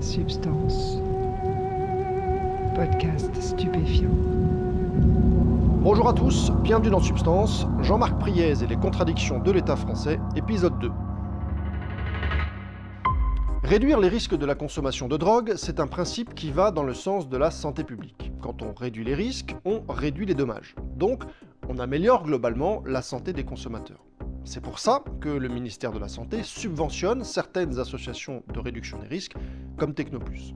Substance. Podcast stupéfiant. Bonjour à tous, bienvenue dans Substance, Jean-Marc Priez et les contradictions de l'État français, épisode 2. Réduire les risques de la consommation de drogue, c'est un principe qui va dans le sens de la santé publique. Quand on réduit les risques, on réduit les dommages. Donc, on améliore globalement la santé des consommateurs. C'est pour ça que le ministère de la Santé subventionne certaines associations de réduction des risques, comme Technoplus.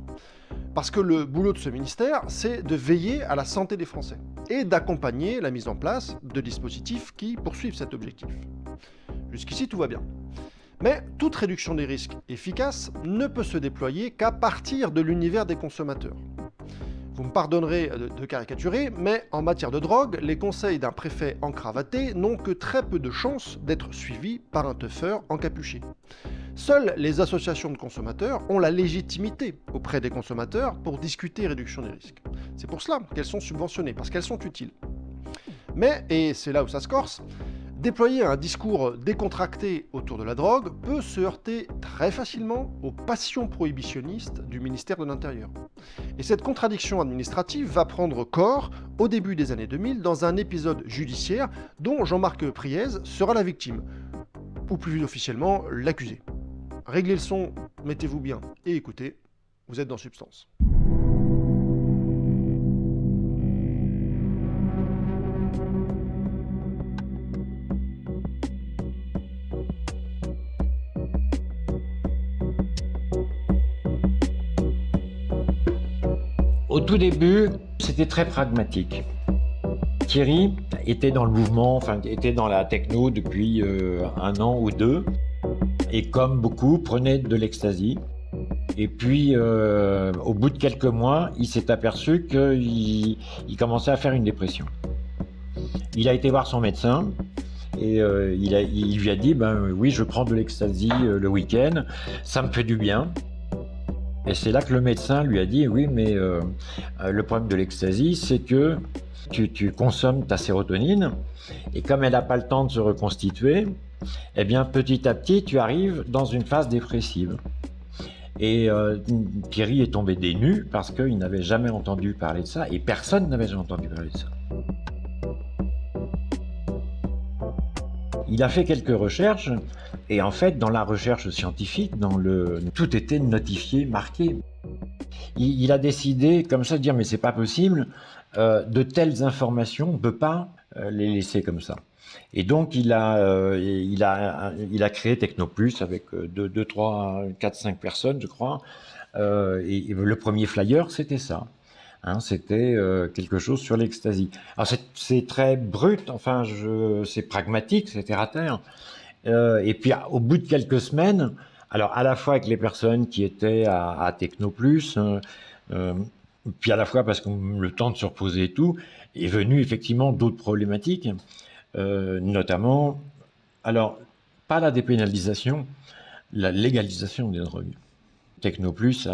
Parce que le boulot de ce ministère, c'est de veiller à la santé des Français et d'accompagner la mise en place de dispositifs qui poursuivent cet objectif. Jusqu'ici, tout va bien. Mais toute réduction des risques efficace ne peut se déployer qu'à partir de l'univers des consommateurs. Vous me pardonnerez de caricaturer, mais en matière de drogue, les conseils d'un préfet encravaté n'ont que très peu de chances d'être suivis par un teufeur encapuché. Seules les associations de consommateurs ont la légitimité auprès des consommateurs pour discuter réduction des risques. C'est pour cela qu'elles sont subventionnées, parce qu'elles sont utiles. Mais, et c'est là où ça se corse, déployer un discours décontracté autour de la drogue peut se heurter très facilement aux passions prohibitionnistes du ministère de l'Intérieur. Et cette contradiction administrative va prendre corps au début des années 2000 dans un épisode judiciaire dont Jean-Marc Priez sera la victime, ou plus officiellement l'accusé. Réglez le son, mettez-vous bien et écoutez, vous êtes dans Substance. Au tout début, c'était très pragmatique. Thierry était dans le mouvement, était dans la techno depuis un an ou deux, et comme beaucoup, prenait de l'ecstasy. Et puis, au bout de quelques mois, il s'est aperçu qu'il commençait à faire une dépression. Il a été voir son médecin, et il lui a dit, oui, je prends de l'ecstasy le week-end, ça me fait du bien. Et c'est là que le médecin lui a dit, oui, mais le problème de l'ecstasy, c'est que tu consommes ta sérotonine, et comme elle n'a pas le temps de se reconstituer, eh bien, petit à petit, tu arrives dans une phase dépressive. Et Thierry est tombé des nues parce qu'il n'avait jamais entendu parler de ça, et personne n'avait jamais entendu parler de ça. Il a fait quelques recherches, et en fait, dans la recherche scientifique, tout était notifié, marqué. Il a décidé, comme ça, de dire, mais c'est pas possible, de telles informations, on ne peut pas les laisser comme ça. Et donc, il a créé Technoplus avec 2, 3, 4, 5 personnes, je crois. Et le premier flyer, c'était ça. C'était quelque chose sur l'ecstasy. Alors c'est très brut, c'est pragmatique, c'est terre à terre. Et puis au bout de quelques semaines, alors à la fois avec les personnes qui étaient à Technoplus, puis à la fois parce qu'on le temps de se reposer et tout, est venu effectivement d'autres problématiques, notamment, alors pas la dépénalisation, la légalisation des drogues. Technoplus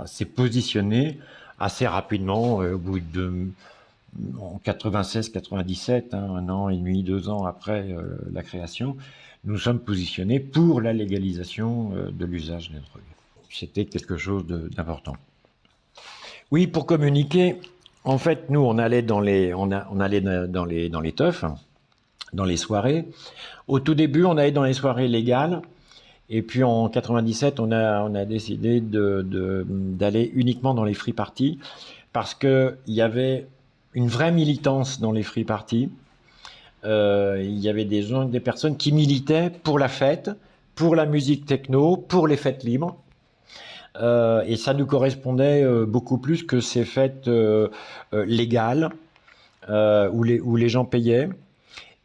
s'est positionné assez rapidement, au bout en 96-97, un an et demi, 2 ans après la création, nous sommes positionnés pour la légalisation de l'usage des drogues. C'était quelque chose d'important. Oui, pour communiquer, en fait, nous, on allait dans les teufs, dans les soirées. Au tout début, on allait dans les soirées légales. Et puis en 97, on a décidé d'aller uniquement dans les free parties parce qu'il y avait une vraie militance dans les free parties. Il y avait des personnes qui militaient pour la fête, pour la musique techno, pour les fêtes libres. Et ça nous correspondait beaucoup plus que ces fêtes légales où les gens payaient.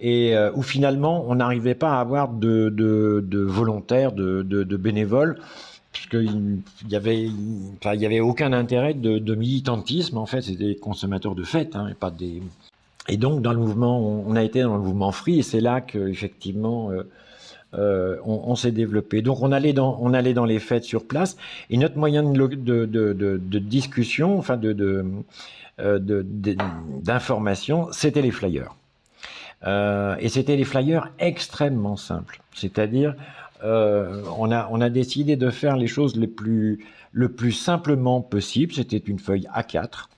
Et où finalement on n'arrivait pas à avoir de volontaires, de bénévoles, puisqu'il y avait aucun intérêt de militantisme. En fait, c'était des consommateurs de fêtes, et pas des. Et donc dans le mouvement, on a été dans le mouvement free, et c'est là que effectivement on s'est développé. Donc on allait dans les fêtes sur place, et notre moyen de discussion, d'information, c'était les flyers. Et c'était des flyers extrêmement simples. C'est-à-dire, on a décidé de faire les choses le plus simplement possible. C'était une feuille A4,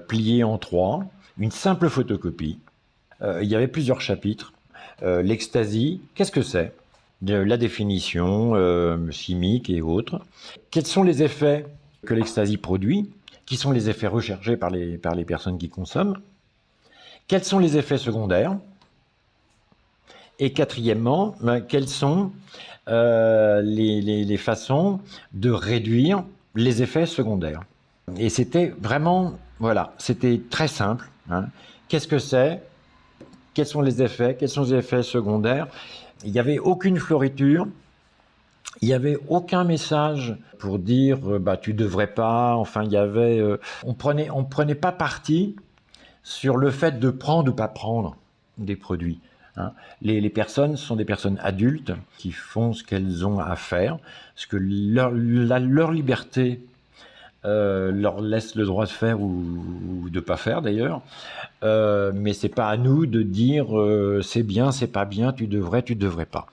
pliée en 3, une simple photocopie. Il y avait plusieurs chapitres. L'ecstasy, qu'est-ce que c'est? La définition chimique et autres. Quels sont les effets que l'ecstasy produit? Qui sont les effets recherchés par les personnes qui consomment? Quels sont les effets secondaires? Et quatrièmement, quelles sont les façons de réduire les effets secondaires? Et c'était vraiment, voilà, c'était très simple. Hein. Qu'est-ce que c'est? Quels sont les effets? Quels sont les effets secondaires? Il n'y avait aucune floriture. Il n'y avait aucun message pour dire tu devrais pas. Enfin, il y avait, on prenait pas parti sur le fait de prendre ou pas prendre des produits. Hein. Les personnes sont des personnes adultes qui font ce qu'elles ont à faire, ce que leur liberté leur laisse le droit de faire ou de pas faire d'ailleurs. Mais c'est pas à nous de dire c'est bien, c'est pas bien, tu devrais pas.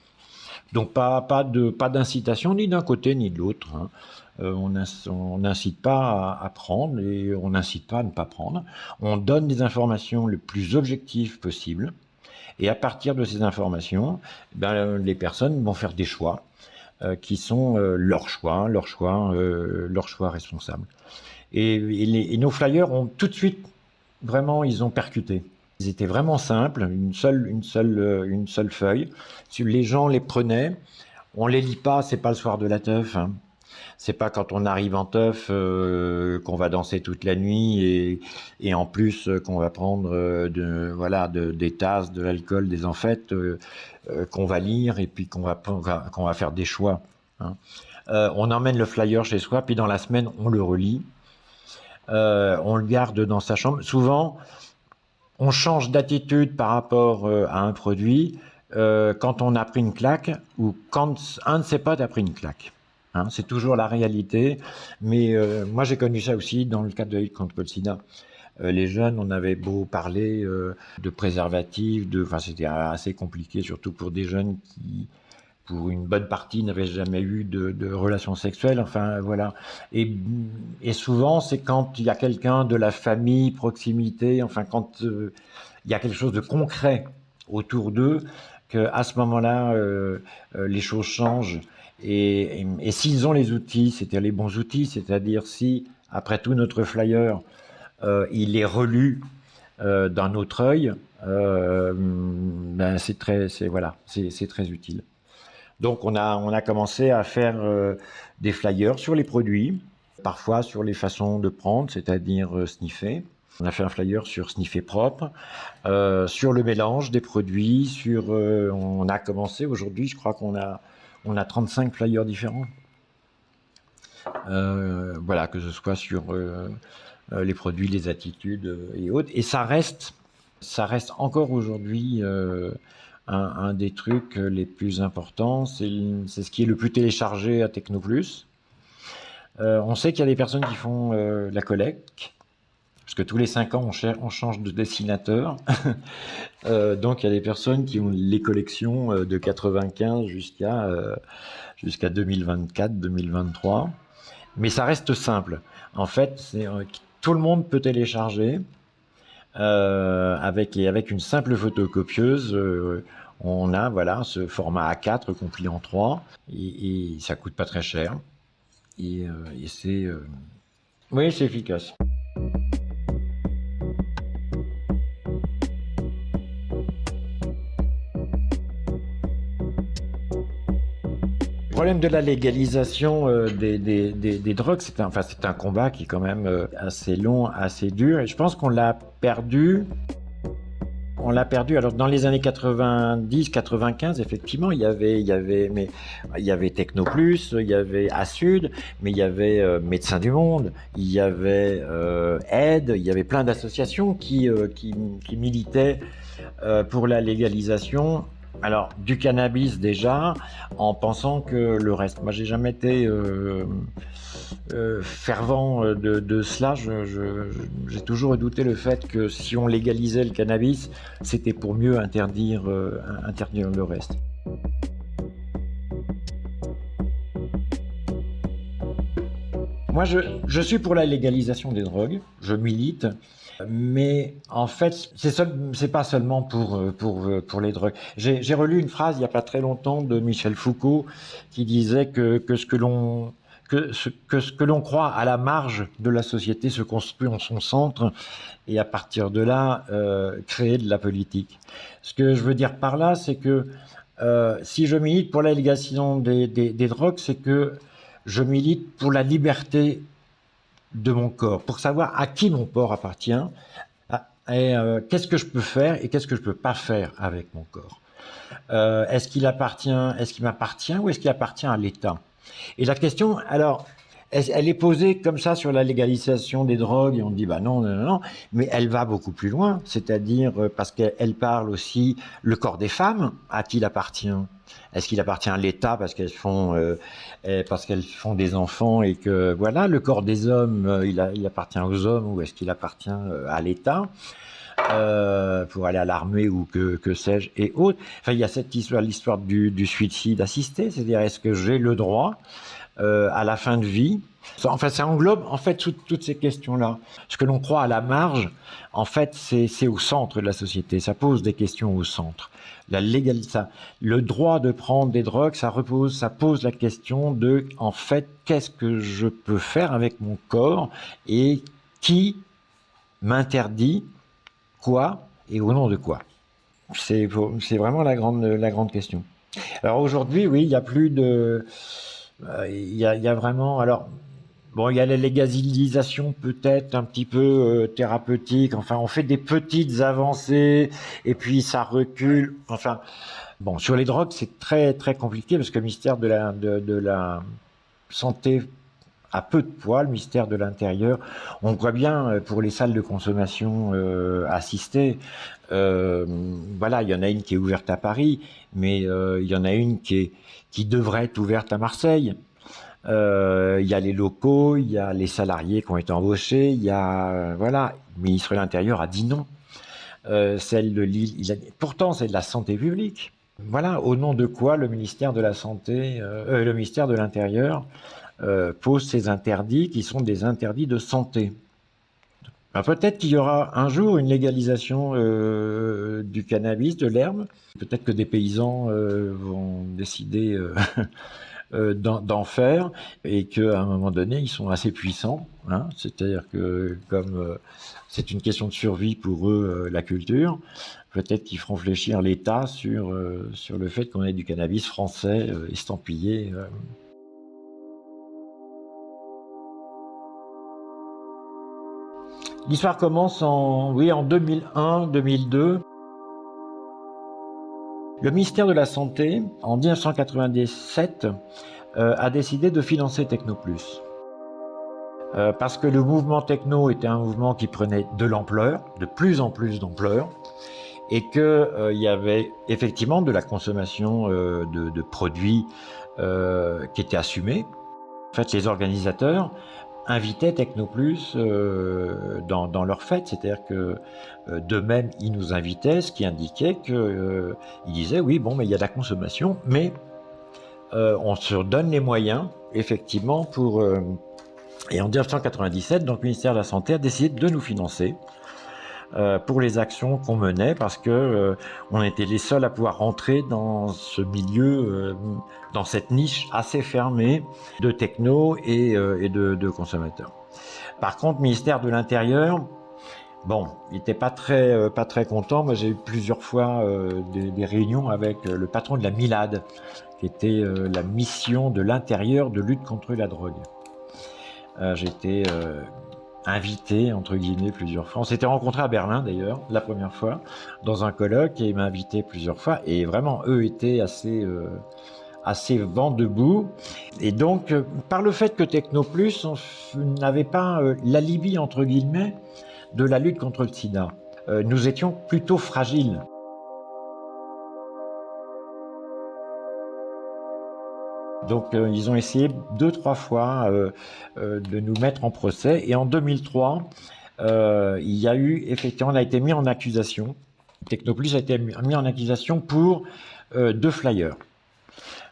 Donc pas d'incitation ni d'un côté ni de l'autre. Hein. On n'incite pas à prendre et on n'incite pas à ne pas prendre. On donne des informations le plus objectives possible. Et à partir de ces informations, les personnes vont faire des choix qui sont leurs choix responsables. Et nos flyers ont tout de suite, vraiment, ils ont percuté. Ils étaient vraiment simples, une seule feuille. Les gens les prenaient, on les lit pas, c'est pas le soir de la teuf. Hein. C'est pas quand on arrive en teuf qu'on va danser toute la nuit et en plus qu'on va prendre des tasses, de l'alcool, des amphètes, qu'on va lire et puis qu'on va faire des choix. Hein. On emmène le flyer chez soi, puis dans la semaine on le relit, on le garde dans sa chambre. Souvent, on change d'attitude par rapport à un produit quand on a pris une claque ou quand un de ses potes a pris une claque. Hein, c'est toujours la réalité, mais moi j'ai connu ça aussi dans le cadre de la lutte contre le sida. Les jeunes, on avait beau parler de préservatifs, c'était assez compliqué, surtout pour des jeunes qui, pour une bonne partie, n'avaient jamais eu de relations sexuelles. Enfin voilà. Et souvent, c'est quand il y a quelqu'un de la famille, proximité, enfin quand il y a quelque chose de concret autour d'eux, qu'à ce moment-là, les choses changent. Et s'ils ont les outils, c'est-à-dire les bons outils, c'est-à-dire si, après tout, notre flyer, il est relu d'un autre œil, c'est très utile. Donc on a commencé à faire des flyers sur les produits, parfois sur les façons de prendre, c'est-à-dire sniffer. On a fait un flyer sur sniffer propre, sur le mélange des produits, on a commencé aujourd'hui, je crois qu'on a 35 flyers différents. Que ce soit sur les produits, les attitudes et autres. Et ça reste encore aujourd'hui un des trucs les plus importants. C'est ce qui est le plus téléchargé à Technoplus. On sait qu'il y a des personnes qui font la collecte. Parce que tous les 5 ans, on change de dessinateur. Donc, il y a des personnes qui ont les collections de 95 jusqu'à 2024, 2023. Mais ça reste simple. En fait, tout le monde peut télécharger avec une simple photocopieuse. On a ce format A4 qu'on plie en 3 et ça coûte pas très cher. Et c'est efficace. Le problème de la légalisation des drogues, c'est un combat qui est quand même assez long, assez dur, et je pense qu'on l'a perdu. On l'a perdu. Alors dans les années 90, 95, effectivement, il y avait Technoplus, il y avait Asud, mais il y avait Médecins du Monde, il y avait Aide, il y avait plein d'associations qui militaient pour la légalisation. Alors, du cannabis déjà, en pensant que le reste. Moi, j'ai jamais été fervent de cela. J'ai toujours redouté le fait que si on légalisait le cannabis, c'était pour mieux interdire le reste. Moi, je suis pour la légalisation des drogues, je milite, mais en fait, c'est pas seulement pour les drogues. J'ai relu une phrase il n'y a pas très longtemps de Michel Foucault qui disait que ce que l'on croit à la marge de la société se construit en son centre, et à partir de là, créer de la politique. Ce que je veux dire par là, c'est que si je milite pour la légalisation des drogues, c'est que je milite pour la liberté de mon corps, pour savoir à qui mon corps appartient, et qu'est-ce que je peux faire et qu'est-ce que je peux pas faire avec mon corps. Est-ce qu'il m'appartient ou est-ce qu'il appartient à l'État? Et la question, alors, elle est posée comme ça sur la légalisation des drogues, et on dit bah non, mais elle va beaucoup plus loin, c'est-à-dire parce qu'elle parle aussi le corps des femmes, à qui il appartient? Est-ce qu'il appartient à l'État parce qu'elles font des enfants et que voilà, le corps des hommes, il appartient aux hommes, ou est-ce qu'il appartient à l'État pour aller à l'armée ou que sais-je et autres. Enfin, il y a cette histoire, l'histoire du suicide assisté, c'est-à-dire est-ce que j'ai le droit à la fin de vie. Enfin, ça englobe en fait toutes ces questions-là. Ce que l'on croit à la marge, en fait, c'est au centre de la société. Ça pose des questions au centre. La légalité, le droit de prendre des drogues, ça pose la question de, en fait, qu'est-ce que je peux faire avec mon corps et qui m'interdit quoi et au nom de quoi. C'est vraiment la grande question. Alors aujourd'hui, oui, il y a plus de... Il y a vraiment... Alors, bon, il y a la légalisation peut-être un petit peu thérapeutique. Enfin, on fait des petites avancées et puis ça recule. Enfin, bon, sur les drogues, c'est très, très compliqué parce que le ministère de la Santé a peu de poids, le ministère de l'Intérieur. On voit bien pour les salles de consommation assistées, voilà, il y en a une qui est ouverte à Paris, mais il y en a une qui devrait être ouverte à Marseille. Il y a les locaux, il y a les salariés qui ont été embauchés, il y a voilà, le ministre de l'Intérieur a dit non. Celle de Lille, pourtant c'est de la santé publique. Voilà, au nom de quoi le ministère de la Santé, le ministère de l'Intérieur pose ces interdits qui sont des interdits de santé. Ben, peut-être qu'il y aura un jour une légalisation du cannabis, de l'herbe. Peut-être que des paysans vont décider d'en faire et qu'à un moment donné, ils sont assez puissants. Hein, c'est-à-dire que comme c'est une question de survie pour eux, la culture, peut-être qu'ils feront fléchir l'État sur le fait qu'on ait du cannabis français estampillé. L'histoire commence en 2001-2002. Le ministère de la Santé, en 1997, a décidé de financer Technoplus. Parce que le mouvement techno était un mouvement qui prenait de l'ampleur, de plus en plus d'ampleur, et qu'il y avait effectivement de la consommation de produits qui étaient assumés. En fait, les organisateurs invitaient Technoplus dans leur fête, c'est-à-dire que d'eux-mêmes, ils nous invitaient, ce qui indiquait qu'ils disaient oui, bon, mais il y a de la consommation, mais on se donne les moyens, effectivement, pour... Et en 1997, donc, le ministère de la Santé a décidé de nous financer pour les actions qu'on menait, parce que on était les seuls à pouvoir rentrer dans ce milieu, dans cette niche assez fermée de techno et de consommateurs. Par contre, le ministère de l'Intérieur, bon, il n'était pas très content. Moi, j'ai eu plusieurs fois des réunions avec le patron de la MILAD, qui était la mission de l'Intérieur de lutte contre la drogue. J'étais invité, entre guillemets, plusieurs fois. On s'était rencontrés à Berlin, d'ailleurs, la première fois, dans un colloque, et il m'a invité plusieurs fois. Et vraiment, eux étaient assez vent debout. Et donc, par le fait que Technoplus n'avait pas l'alibi, entre guillemets, de la lutte contre le sida, nous étions plutôt fragiles. Donc ils ont essayé 2-3 fois de nous mettre en procès, et en 2003, il y a eu, effectivement, on a été mis en accusation. Technoplus a été mis en accusation pour deux flyers.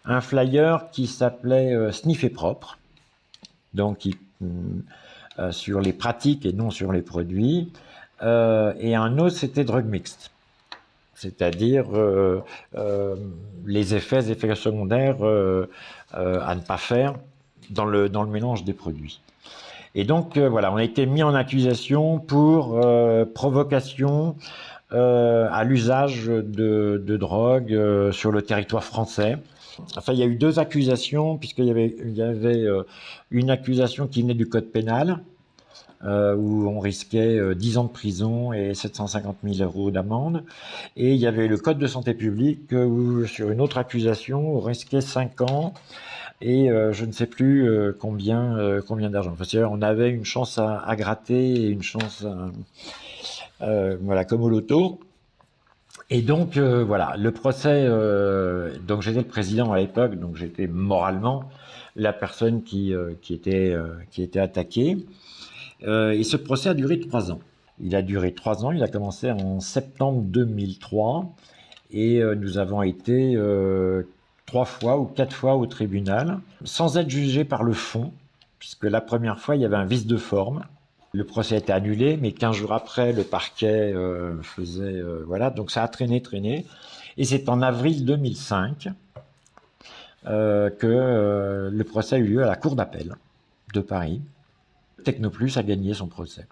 Un flyer qui s'appelait Sniffer propre, donc sur les pratiques et non sur les produits, et un autre c'était Drug Mixed, c'est-à-dire les effets secondaires à ne pas faire dans le mélange des produits. Et donc voilà, on a été mis en accusation pour provocation à l'usage de drogue sur le territoire français. Enfin, il y a eu deux accusations, puisqu'il y avait une accusation qui venait du code pénal, où on risquait 10 ans de prison et 750 000 € d'amende. Et il y avait le code de santé publique, où sur une autre accusation, on risquait 5 ans et je ne sais plus combien d'argent. Parce qu'on avait une chance à gratter et une chance voilà, comme au loto. Et donc voilà, le procès, donc j'étais le président à l'époque, donc j'étais moralement la personne qui était attaquée. Et ce procès a duré 3 ans. Il a duré 3 ans, il a commencé en septembre 2003 et nous avons été 3 fois ou 4 fois au tribunal, sans être jugés par le fond, puisque la première fois il y avait un vice de forme. Le procès a été annulé, mais 15 jours après, le parquet faisait... voilà, donc ça a traîné. Et c'est en avril 2005 que le procès a eu lieu à la Cour d'appel de Paris. Technoplus a gagné son procès.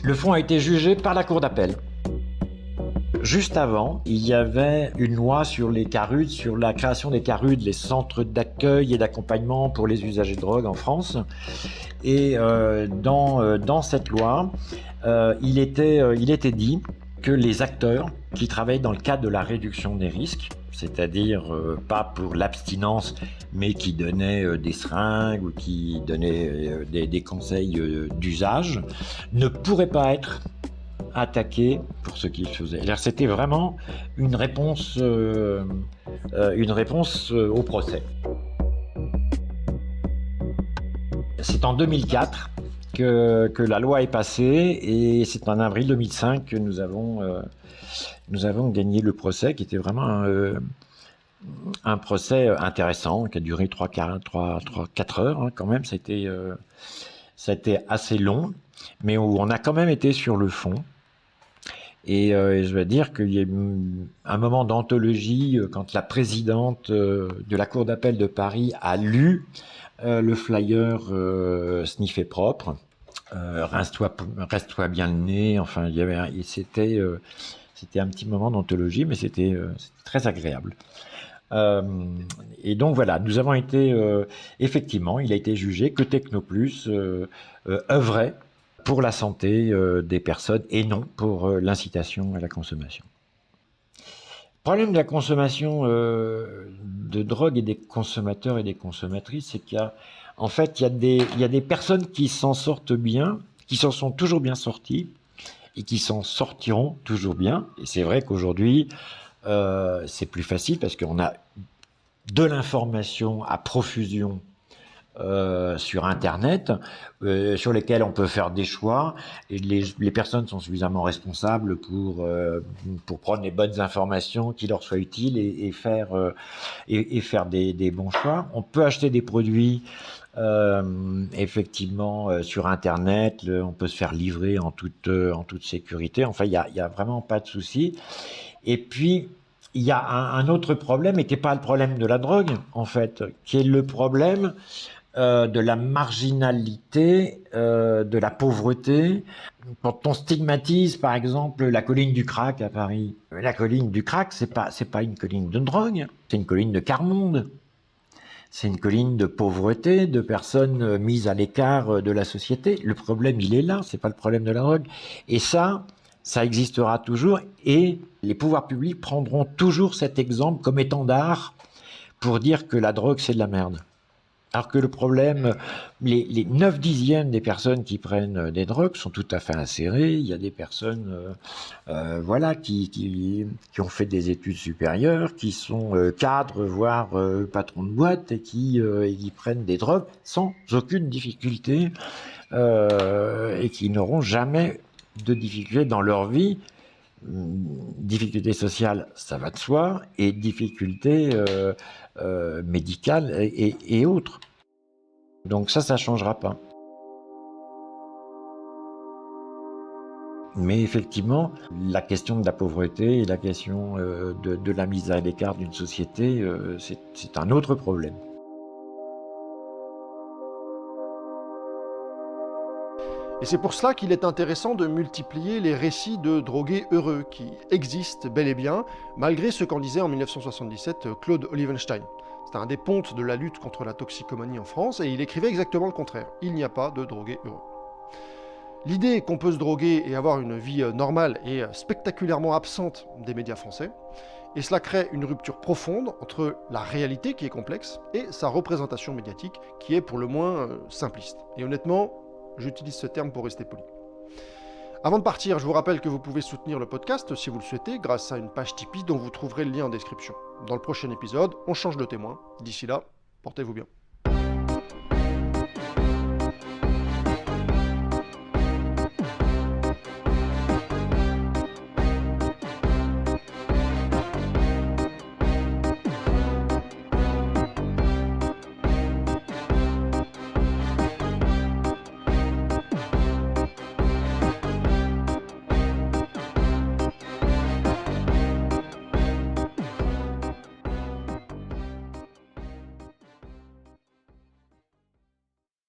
Le fond a été jugé par la Cour d'appel. Juste avant, il y avait une loi sur les CARUD, sur la création des CARUD, les centres d'accueil et d'accompagnement pour les usagers de drogue en France. Et dans cette loi, il était dit que les acteurs qui travaillent dans le cadre de la réduction des risques, c'est-à-dire pas pour l'abstinence, mais qui donnaient des seringues ou qui donnaient des conseils d'usage, ne pourraient pas être attaqués pour ce qu'ils faisaient. C'était vraiment une réponse au procès. C'est en 2004 que la loi est passée et c'est en avril 2005 que nous avons gagné le procès, qui était vraiment un procès intéressant, qui a duré 3-4 heures quand même. Ça a été assez long, mais où on a quand même été sur le fond. Et je vais dire qu'il y a eu un moment d'anthologie quand la présidente de la Cour d'appel de Paris a lu le flyer Sniffer propre, reste-toi bien le nez. Enfin, c'était un petit moment d'anthologie, mais c'était très agréable. Et donc voilà, nous avons été effectivement, il a été jugé que Technoplus œuvrait pour la santé des personnes et non pour l'incitation à la consommation. Le problème de la consommation de drogue et des consommateurs et des consommatrices, c'est qu'il y a, en fait, il y a des personnes qui s'en sortent bien, qui s'en sont toujours bien sorties et qui s'en sortiront toujours bien. Et c'est vrai qu'aujourd'hui, c'est plus facile parce qu'on a de l'information à profusion sur Internet, sur lesquels on peut faire des choix, et les personnes sont suffisamment responsables pour prendre les bonnes informations qui leur soient utiles et faire des bons choix. On peut acheter des produits effectivement sur Internet, on peut se faire livrer en toute sécurité. Enfin, il y a vraiment pas de souci. Et puis il y a un autre problème, et qui n'est pas le problème de la drogue, en fait, qui est le problème de la marginalité, de la pauvreté. Quand on stigmatise, par exemple, la colline du crack à Paris, la colline du crack, c'est pas une colline de drogue, c'est une colline de quart-monde. C'est une colline de pauvreté, de personnes mises à l'écart de la société. Le problème, il est là, c'est pas le problème de la drogue. Et ça existera toujours, et les pouvoirs publics prendront toujours cet exemple comme étendard pour dire que la drogue, c'est de la merde. Alors que le problème, les 9/10 des personnes qui prennent des drogues sont tout à fait insérées. Il y a des personnes voilà, qui ont fait des études supérieures, qui sont cadres, voire patrons de boîte, et qui prennent des drogues sans aucune difficulté. et qui n'auront jamais de difficultés dans leur vie. Difficultés sociales, ça va de soi, et difficultés médicales et autres. Donc ça ne changera pas. Mais effectivement, la question de la pauvreté et la question de la mise à l'écart d'une société, c'est un autre problème. Et c'est pour cela qu'il est intéressant de multiplier les récits de drogués heureux qui existent bel et bien, malgré ce qu'en disait en 1977 Claude Olivenstein. C'était un des pontes de la lutte contre la toxicomanie en France, et il écrivait exactement le contraire. Il n'y a pas de drogués heureux. L'idée qu'on peut se droguer et avoir une vie normale est spectaculairement absente des médias français, et cela crée une rupture profonde entre la réalité qui est complexe et sa représentation médiatique qui est pour le moins simpliste. Et honnêtement, j'utilise ce terme pour rester poli. Avant de partir, je vous rappelle que vous pouvez soutenir le podcast si vous le souhaitez grâce à une page Tipeee dont vous trouverez le lien en description. Dans le prochain épisode, on change de témoin. D'ici là, portez-vous bien.